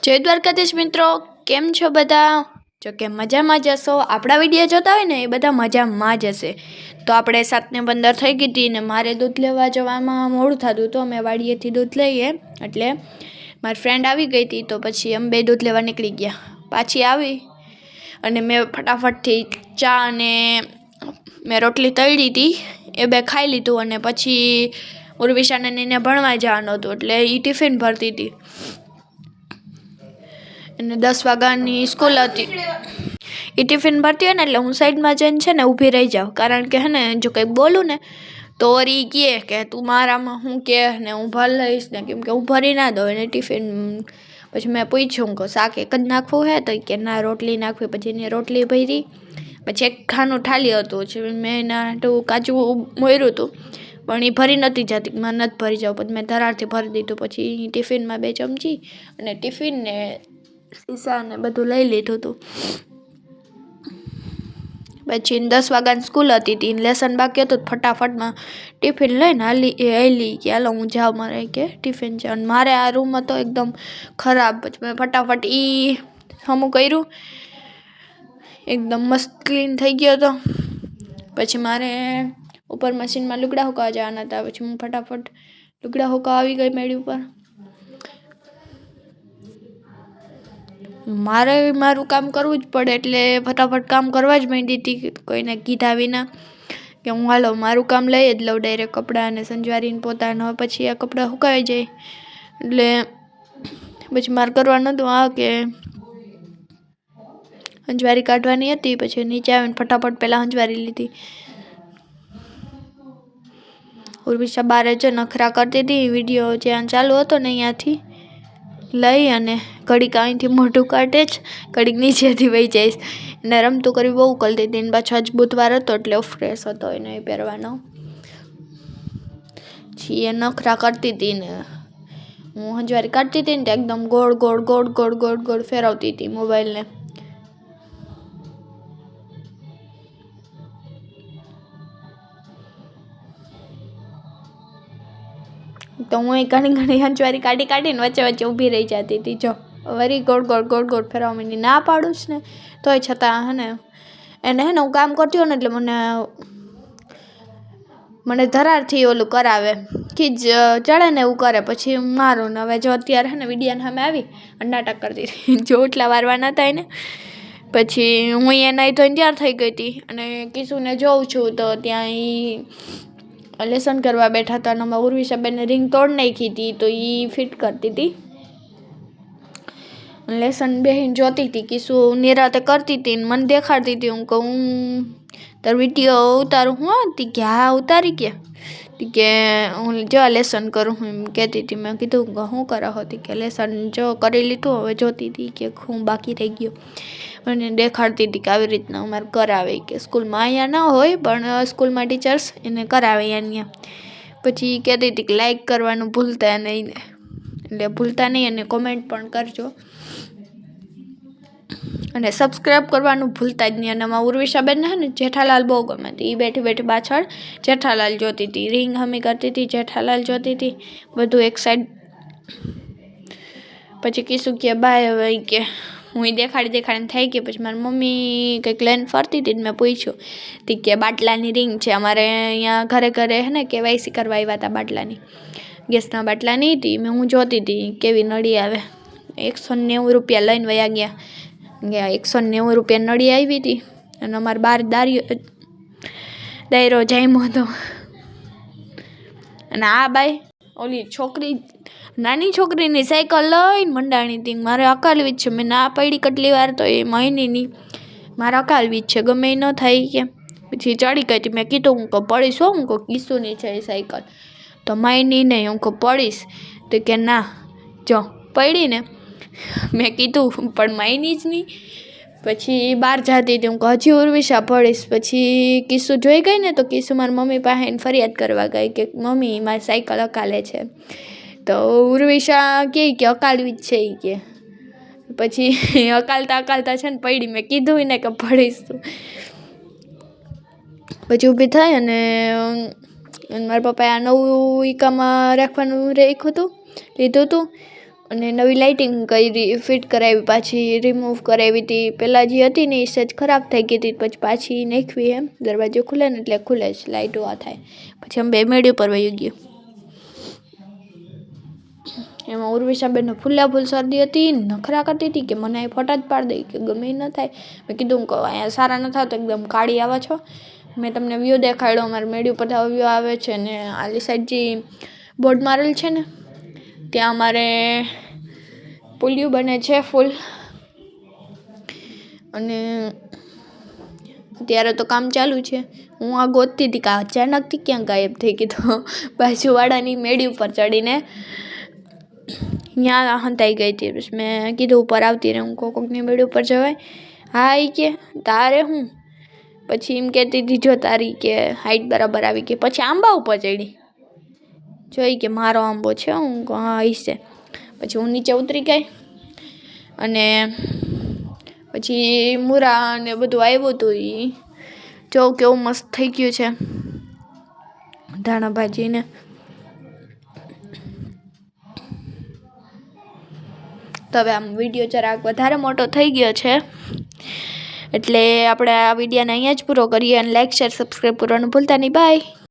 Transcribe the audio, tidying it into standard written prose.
જય દ્વારકાધીશ મિત્રો, કેમ છો બધા? જો કે મજામાં જ હશો. આપણા વિડીયો જોતા હોય ને એ બધા મજામાં જ હશે. તો આપણે 7:15 થઈ ગઈ હતી ને મારે દૂધ લેવા જવામાં મોડું થતું તો અમે વાડીએથી દૂધ લઈએ. એટલે મારી ફ્રેન્ડ આવી ગઈ હતી તો પછી અમે બે દૂધ લેવા નીકળી ગયા. પાછી આવી અને મેં ફટાફટથી ચા અને મેં રોટલી તળી હતી એ બે ખાઈ લીધું. અને પછી ઉર્વિશાને એને ભણવા જવાનું હતું એટલે એ ટિફિન ભરતી હતી અને 10 વાગ્યાની સ્કૂલ હતી. એ ટિફિન ભરતી હોય ને એટલે હું સાઈડમાં જઈને છે ને ઊભી રહી જાઉં, કારણ કે હે ને જો કંઈક બોલું ને તો વળી કહે કે તું મારામાં હું કે ને હું ભરી લઈશ ને, કેમ કે હું ભરી ના દઉં એને ટિફિન. પછી મેં પૂછ્યું કે શાક એક જ નાખવું હે તો કે ના રોટલી નાખવી. પછી એને રોટલી ભરી, પછી એક ખાનું ઠાલી હતું મેં એના કાચું મોર્યું હતું પણ એ ભરી નથી જતી, મને નથી ભરી જાવ. પછી મેં ધરારથી ભરી દીધું. પછી ટિફિનમાં 2 ચમચી અને ટિફિનને સીસા ને બધું લઈ લીધું હતું. પછી 10 વાગ્યાની સ્કૂલ હતી તી લેસન બાકી હતું ફટાફટમાં ટિફિન લઈને હાલી કે હાલો હું જાઉં મારે કે ટિફિન છે. અને મારે આ રૂમ હતો એકદમ ખરાબ. પછી મેં ફટાફટ હમું કર્યું, એકદમ મસ્ત ક્લીન થઈ ગયો હતો. પછી મારે ઉપર મશીનમાં લુગડા સુકાવા જવાના હતા. પછી હું ફટાફટ લુગડા સુકાવા આવી ગઈ મેળી ઉપર. મારે મારું કામ કરવું જ પડે એટલે ફટાફટ કામ કરવા જ માંડી હતી કોઈને કીધા વિના, કે હું હાલો મારું કામ લઈ જ લઉં ડાયરેક્ટ કપડાં અને સંજવારીને પોતાને. પછી આ કપડાં સુકાઈ જાય એટલે પછી મારે કરવાનું હતું આ કે સંજવારી કાઢવાની હતી. પછી નીચે આવીને ફટાફટ પહેલાં સંજવારી લીધી. ઉર્વિશા બારે જ નખરા કરતી હતી. વિડીયો જ્યાં ચાલુ હતો ને અહીંયાથી લઈ અને ઘડીક અહીંથી મોઢું કાઢે જ, ઘડીક નીચેથી વહી જઈશ. એને રમતું કરી બહુ કરતી હતી. ને પાછો આજ બુધવાર હતો એટલે ફ્રેશ હતો એને પહેરવાનો. પછી એ નખરા કરતી હતી ને હું સંજવારી કાઢતી હતી ને તો એકદમ ગોળ ગોળ ગોળ ગોળ ગોળ ગોળ ફેરવતી હતી મોબાઈલને. તો હું ઘણી સંજવારી કાઢીને વચ્ચે વચ્ચે ઊભી રહી જતી હતી. જો વરી ગોળ ગોળ ગોળ ગોળ ફેરવા માંડી. ના પાડું જ ને તોય છતાં હે ને એને હે ને હું કામ કરતી હોય ને એટલે મને ધરારથી ઓલું કરાવે, ખીજ ચડે ને એવું કરે. પછી મારું ને હવે જો અત્યારે હે ને વિડીયાને સામે આવી અને નાટક કરતી હતી. જો એટલા વારવાના હતા એને. પછી હું એના ધોઈને તૈયાર થઈ ગઈ હતી અને કિશુને જોઉં છું તો ત્યાં લેસન કરવા બેઠા હતા. અને ઉર્વિશાબેનને રિંગ તોડ નાખી હતી તો એ ફિટ કરતી હતી. લેસન બેહીને જોતી હતી. કિશુ નિરાતે કરતી હતી ને મને દેખાડતી હતી. હું કહું તાર વિડીયો ઉતારું હું હતી કે હા ઉતારી કે હું જો લેસન કરું હું એમ કહેતી હતી. મેં કીધું કે શું કરો હતી કે લેસન જો કરી લીધું હવે જોતી હતી કે હું બાકી રહી ગયો. અને દેખાડતી હતી કે આવી રીતના અમારે કરાવે કે સ્કૂલમાં અહીંયા ના હોય પણ સ્કૂલમાં ટીચર્સ એને કરાવે અહીંયા. પછી કહેતી હતી કે લાઈક કરવાનું ભૂલતા નહીં, એટલે ભૂલતા નહીં અને કોમેન્ટ પણ કરજો અને સબસ્ક્રાઈબ કરવાનું ભૂલતા જ નહીં. અને આમાં ઉર્વિશાબેન હે ને જેઠાલાલ બહુ ગમે હતી. એ બેઠી બેઠી પાછળ જેઠાલાલ જોતી હતી, રિંગ હમી કરતી હતી, જેઠાલાલ જોતી હતી, બધું એક સાઈડ. પછી કિશુ કે બાય હવે કે હું દેખાડીને થઈ ગઈ. પછી મારી મમ્મી કંઈક લઈને ફરતી હતી મેં પૂછ્યું તી કે બાટલાની રિંગ છે અમારે અહીંયા ઘરે ઘરે હે ને KYC કરવા આવ્યા હતા બાટલાની, ગેસના બાટલાની હતી. હું જોતી હતી કેવી નળી આવે. 190 રૂપિયા લઈને વયા ગયા. 190 રૂપિયા નળી આવી હતી અને અમારે બાર દાયરો જામ્યો હતો. અને આ બાઈ ઓલી છોકરી નાની છોકરીની સાયકલ લઈને મંડાણી હતી. મારે અકાલવી જ છે. મેં ના પડી કેટલી વાર તો એ મહિનીની મારે અકાલવી જ છે, ગમે એ ન થાય કે. પછી ચડી ગઈ હતી. મેં કીધું હું કહું પડીશ હો, હું કહું કિશુની છે એ સાયકલ તો માયની નહીં, હું કહું પડીશ તો કે ના જો પડી ને. મેં કીધું પણ માયની જ નહીં. પછી બહાર જતી હતી. હું હજી ઉર્વિશા પડીશ. પછી કિસ્સુ જોઈ ગઈ ને તો કિસ્સુ મારી મમ્મી પાસે ફરિયાદ કરવા ગઈ કે મમ્મી મારી સાયકલ અકાલે છે. તો ઉર્વિશા કહે કે અકાલવી જ છે એ કે. પછી અકાલતા છે ને પડી. મેં કીધું ને કે પડીશ તું. પછી ઊભી થઈ અને મારા પપ્પાએ આ નવું ઈકામાં રાખવાનું લીધું હતું. અને નવી લાઇટિંગ કરી ફિટ કરાવી, પાછી રિમૂવ કરાવી હતી. પહેલાં જે હતી ને એ સેજ ખરાબ થઈ ગઈ હતી, પછી પાછી નાખવી એમ. દરવાજો ખુલે ને એટલે ખુલે જ, લાઇટો આ થાય. પછી અમે 2 મેળી ઉપર વહી ગયું. એમાં ઉર્વિશાબેનને ફૂલ શરદી હતી, નખરા કરતી હતી કે મને અહીં ફોટા જ પાડી દઈ કે ગમે ન થાય. મેં કીધું કે અહીંયા સારા ન થાવ તો એકદમ કાળી આવા છો. મેં તમને વ્યૂ દેખાડ્યો, અમારી મેળી ઉપર વ્યૂ આવે છે ને આલી સાઈડ જે બોર્ડ મારેલ છે ને ત્યાં અમારે પુલિયું બને છે ફૂલ. અને અત્યારે તો કામ ચાલુ છે. હું આ ગોતતી હતી કે અચાનકથી ક્યાં ગાયબ થઈ ગઈ, તો બાજુવાળાની મેળી ઉપર ચડીને ત્યાં હંતાઈ ગઈ હતી. પછી મેં કીધું ઉપર આવતી રહે, હું કોકની મેળી ઉપર જવાય. હા એ કે તારે હું, પછી એમ કહેતી હતી જો તારી કે હાઈટ બરાબર આવી ગઈ. પછી આંબા ઉપર ચડી, જોઈ કે મારો આંબો છે. હું હા હશે. પછી હું નીચે ઉતરી ગઈ અને પછી મૂરા ને બધું આવ્યું હતું. એ જો કેવું મસ્ત થઈ ગયું છે ધાણા ભાજીને. તો હવે આમ વિડીયો જરાક વધારે મોટો થઈ ગયો છે, એટલે આપણે આ વિડીયોને અહીંયા જ પૂરો કરીએ. અને લાઇક શેર સબસ્ક્રાઈબ કરવાનું ભૂલતા નહીં. બાય.